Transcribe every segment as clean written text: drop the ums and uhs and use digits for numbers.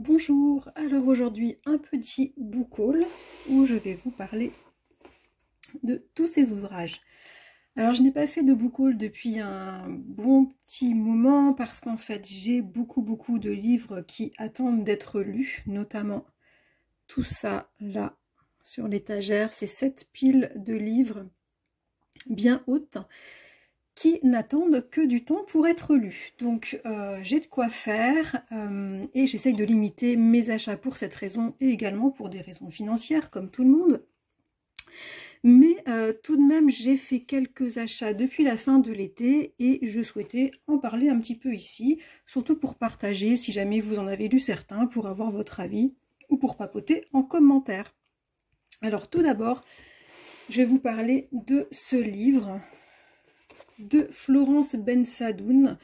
Bonjour, alors aujourd'hui un petit book haul où je vais vous parler de tous ces ouvrages. Alors je n'ai pas fait de book haul depuis un bon petit moment parce qu'en fait j'ai beaucoup de livres qui attendent d'être lus, notamment tout ça là sur l'étagère, c'est cette pile de livres bien haute qui n'attendent que du temps pour être lus. Donc j'ai de quoi faire et j'essaye de limiter mes achats pour cette raison et également pour des raisons financières comme tout le monde. Mais tout de même j'ai fait quelques achats depuis la fin de l'été et je souhaitais en parler un petit peu ici, surtout pour partager si jamais vous en avez lu certains, pour avoir votre avis ou pour papoter en commentaire. Alors tout d'abord, je vais vous parler de ce livre de Florence Bensadoun,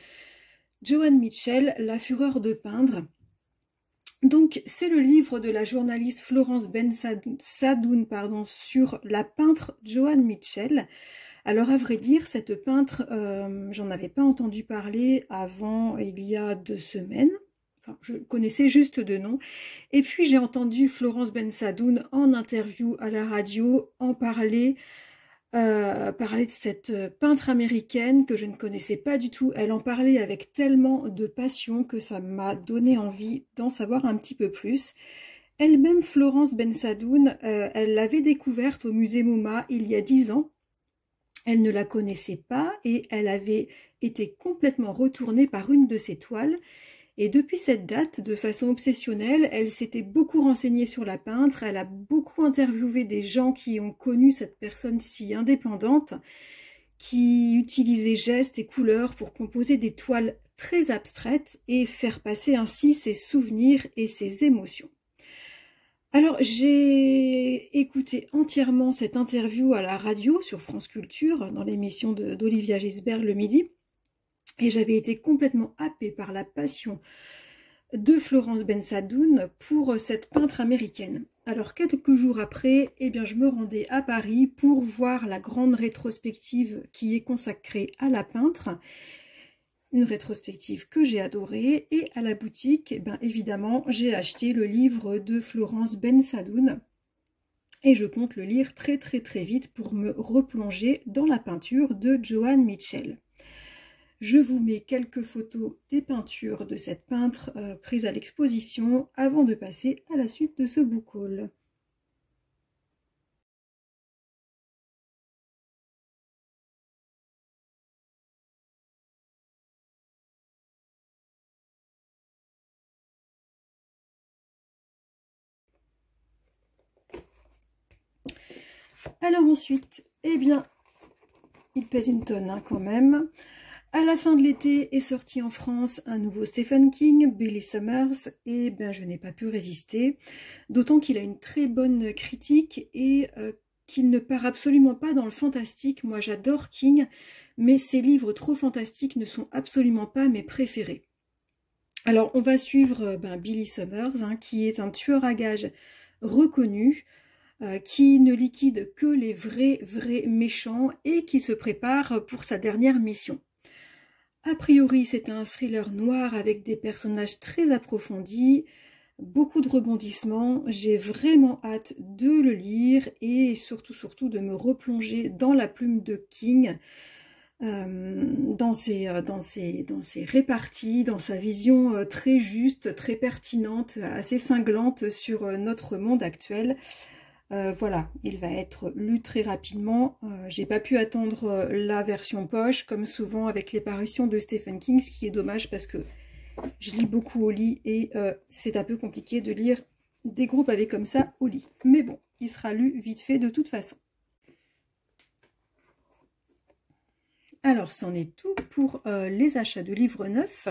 Joan Mitchell, La fureur de peindre. Donc c'est le livre de la journaliste Florence Bensadoun sur la peintre Joan Mitchell. Alors à vrai dire, cette peintre, j'en avais pas entendu parler avant il y a 2 semaines. Enfin, je connaissais juste de nom. Et puis j'ai entendu Florence Bensadoun en interview à la radio en parler de cette peintre américaine que je ne connaissais pas du tout. Elle en parlait avec tellement de passion que ça m'a donné envie d'en savoir un petit peu plus. Elle-même, Florence Bensadoun, elle l'avait découverte au musée MoMA il y a 10 ans. Elle ne la connaissait pas et elle avait été complètement retournée par une de ses toiles. Et depuis cette date, de façon obsessionnelle, elle s'était beaucoup renseignée sur la peintre, elle a beaucoup interviewé des gens qui ont connu cette personne si indépendante, qui utilisait gestes et couleurs pour composer des toiles très abstraites et faire passer ainsi ses souvenirs et ses émotions. Alors j'ai écouté entièrement cette interview à la radio sur France Culture, dans l'émission d'Olivia Gisbert le midi, et j'avais été complètement happée par la passion de Florence Bensadoun pour cette peintre américaine. Alors quelques jours après, eh bien, je me rendais à Paris pour voir la grande rétrospective qui est consacrée à la peintre. Une rétrospective que j'ai adorée. Et à la boutique, eh bien, évidemment, j'ai acheté le livre de Florence Bensadoun. Et je compte le lire très vite pour me replonger dans la peinture de Joan Mitchell. Je vous mets quelques photos des peintures de cette peintre prises à l'exposition avant de passer à la suite de ce book haul. Alors ensuite, eh bien, il pèse une tonne hein, quand même. À la fin de l'été est sorti en France un nouveau Stephen King, Billy Summers, et ben je n'ai pas pu résister, d'autant qu'il a une très bonne critique et qu'il ne part absolument pas dans le fantastique. Moi j'adore King, mais ses livres trop fantastiques ne sont absolument pas mes préférés. Alors on va suivre Billy Summers, hein, qui est un tueur à gages reconnu, qui ne liquide que les vrais méchants et qui se prépare pour sa dernière mission. A priori, c'est un thriller noir avec des personnages très approfondis, beaucoup de rebondissements. J'ai vraiment hâte de le lire et surtout de me replonger dans la plume de King, dans ses réparties, dans sa vision très juste, très pertinente, assez cinglante sur notre monde actuel. Voilà, il va être lu très rapidement. J'ai pas pu attendre la version poche, comme souvent avec les parutions de Stephen King, ce qui est dommage parce que je lis beaucoup au lit et c'est un peu compliqué de lire des gros pavés comme ça au lit. Mais bon, il sera lu vite fait de toute façon. Alors, c'en est tout pour les achats de livres neufs.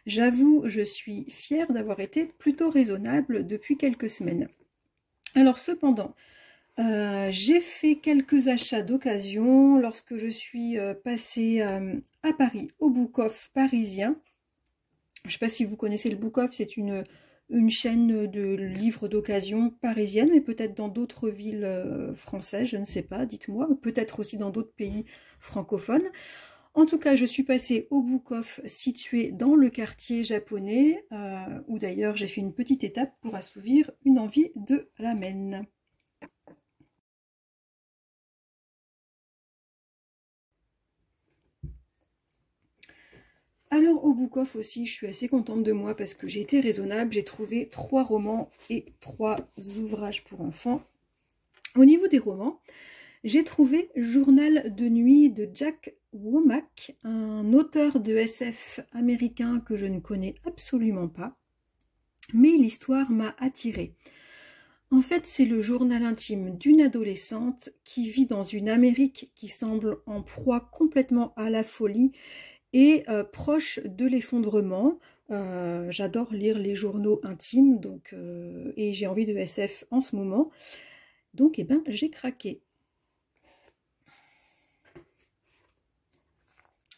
J'avoue, je suis fière d'avoir été plutôt raisonnable depuis quelques semaines. Alors cependant, j'ai fait quelques achats d'occasion lorsque je suis passée à Paris, au Book Off parisien. Je ne sais pas si vous connaissez le Book Off, c'est une chaîne de livres d'occasion parisienne, mais peut-être dans d'autres villes françaises, je ne sais pas, dites-moi, peut-être aussi dans d'autres pays francophones. En tout cas, je suis passée au Book Off situé dans le quartier japonais, où d'ailleurs j'ai fait une petite étape pour assouvir une envie de ramen. Alors au Book Off aussi, je suis assez contente de moi parce que j'ai été raisonnable, j'ai trouvé 3 romans et 3 ouvrages pour enfants. Au niveau des romans, j'ai trouvé Journal de nuit de Jack Womack, un auteur de SF américain que je ne connais absolument pas, mais l'histoire m'a attirée. En fait, c'est le journal intime d'une adolescente qui vit dans une Amérique qui semble en proie complètement à la folie et proche de l'effondrement. J'adore lire les journaux intimes et j'ai envie de SF en ce moment. Donc, eh ben, j'ai craqué.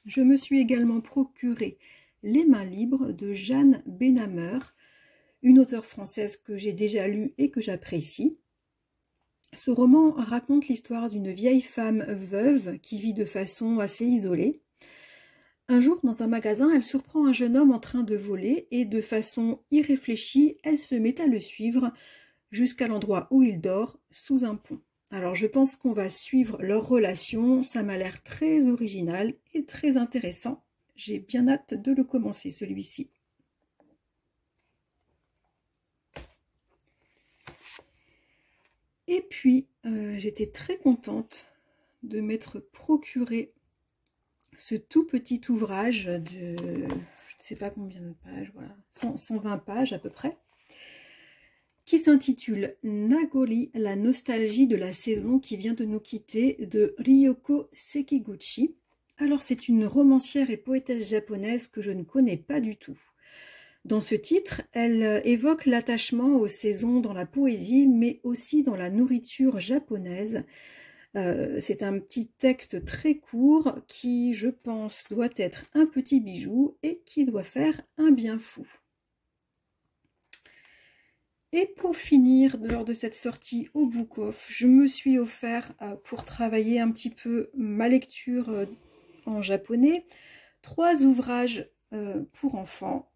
Je me suis également procuré Les mains libres de Jeanne Benhammer, une auteure française que j'ai déjà lue et que j'apprécie. Ce roman raconte l'histoire d'une vieille femme veuve qui vit de façon assez isolée. Un jour, dans un magasin, elle surprend un jeune homme en train de voler et de façon irréfléchie, elle se met à le suivre jusqu'à l'endroit où il dort, sous un pont. Alors je pense qu'on va suivre leur relation, ça m'a l'air très original et très intéressant. J'ai bien hâte de le commencer celui-ci. Et puis j'étais très contente de m'être procuré ce tout petit ouvrage de, je ne sais pas combien de pages, voilà, 120 pages à peu près, qui s'intitule Nagori, la nostalgie de la saison qui vient de nous quitter, de Ryoko Sekiguchi. Alors c'est une romancière et poétesse japonaise que je ne connais pas du tout. Dans ce titre, elle évoque l'attachement aux saisons dans la poésie, mais aussi dans la nourriture japonaise. C'est un petit texte très court qui, je pense, doit être un petit bijou et qui doit faire un bien fou. Et pour finir, lors de cette sortie au Book Off, je me suis offert, pour travailler un petit peu ma lecture en japonais, 3 ouvrages pour enfants.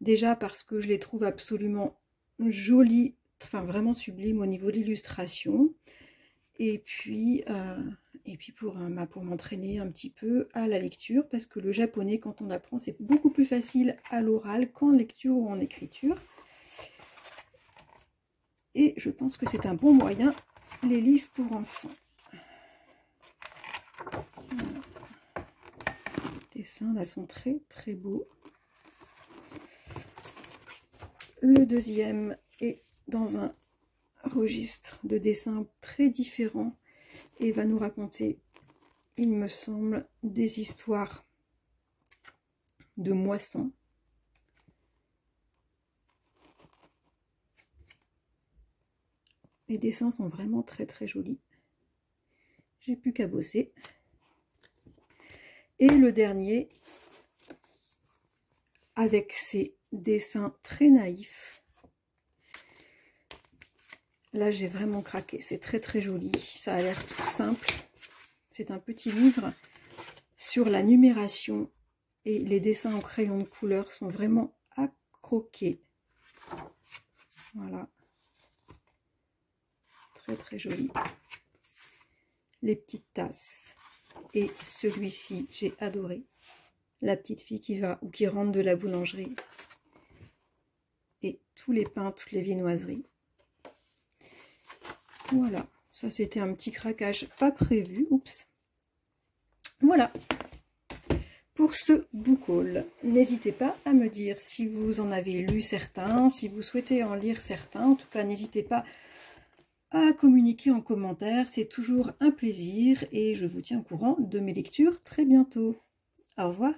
Déjà parce que je les trouve absolument jolis, enfin vraiment sublimes au niveau de l'illustration. Et puis pour m'entraîner un petit peu à la lecture, parce que le japonais, quand on apprend, c'est beaucoup plus facile à l'oral qu'en lecture ou en écriture. Et je pense que c'est un bon moyen, les livres pour enfants. Voilà. Les dessins là sont très très beaux. Le deuxième est dans un registre de dessins très différent et va nous raconter, il me semble, des histoires de moissons. Les dessins sont vraiment très très jolis. J'ai plus qu'à bosser. Et le dernier, avec ses dessins très naïfs. Là, j'ai vraiment craqué. C'est très très joli. Ça a l'air tout simple. C'est un petit livre sur la numération. Et les dessins en crayon de couleur sont vraiment à croquer. Voilà. Très très joli. Les petites tasses. Et celui-ci, j'ai adoré. La petite fille qui va ou qui rentre de la boulangerie. Et tous les pains, toutes les viennoiseries. Voilà, ça c'était un petit craquage pas prévu. Oups. Voilà. Pour ce book haul, n'hésitez pas à me dire si vous en avez lu certains, si vous souhaitez en lire certains. En tout cas, n'hésitez pas à communiquer en commentaire. C'est toujours un plaisir et je vous tiens au courant de mes lectures très bientôt. Au revoir.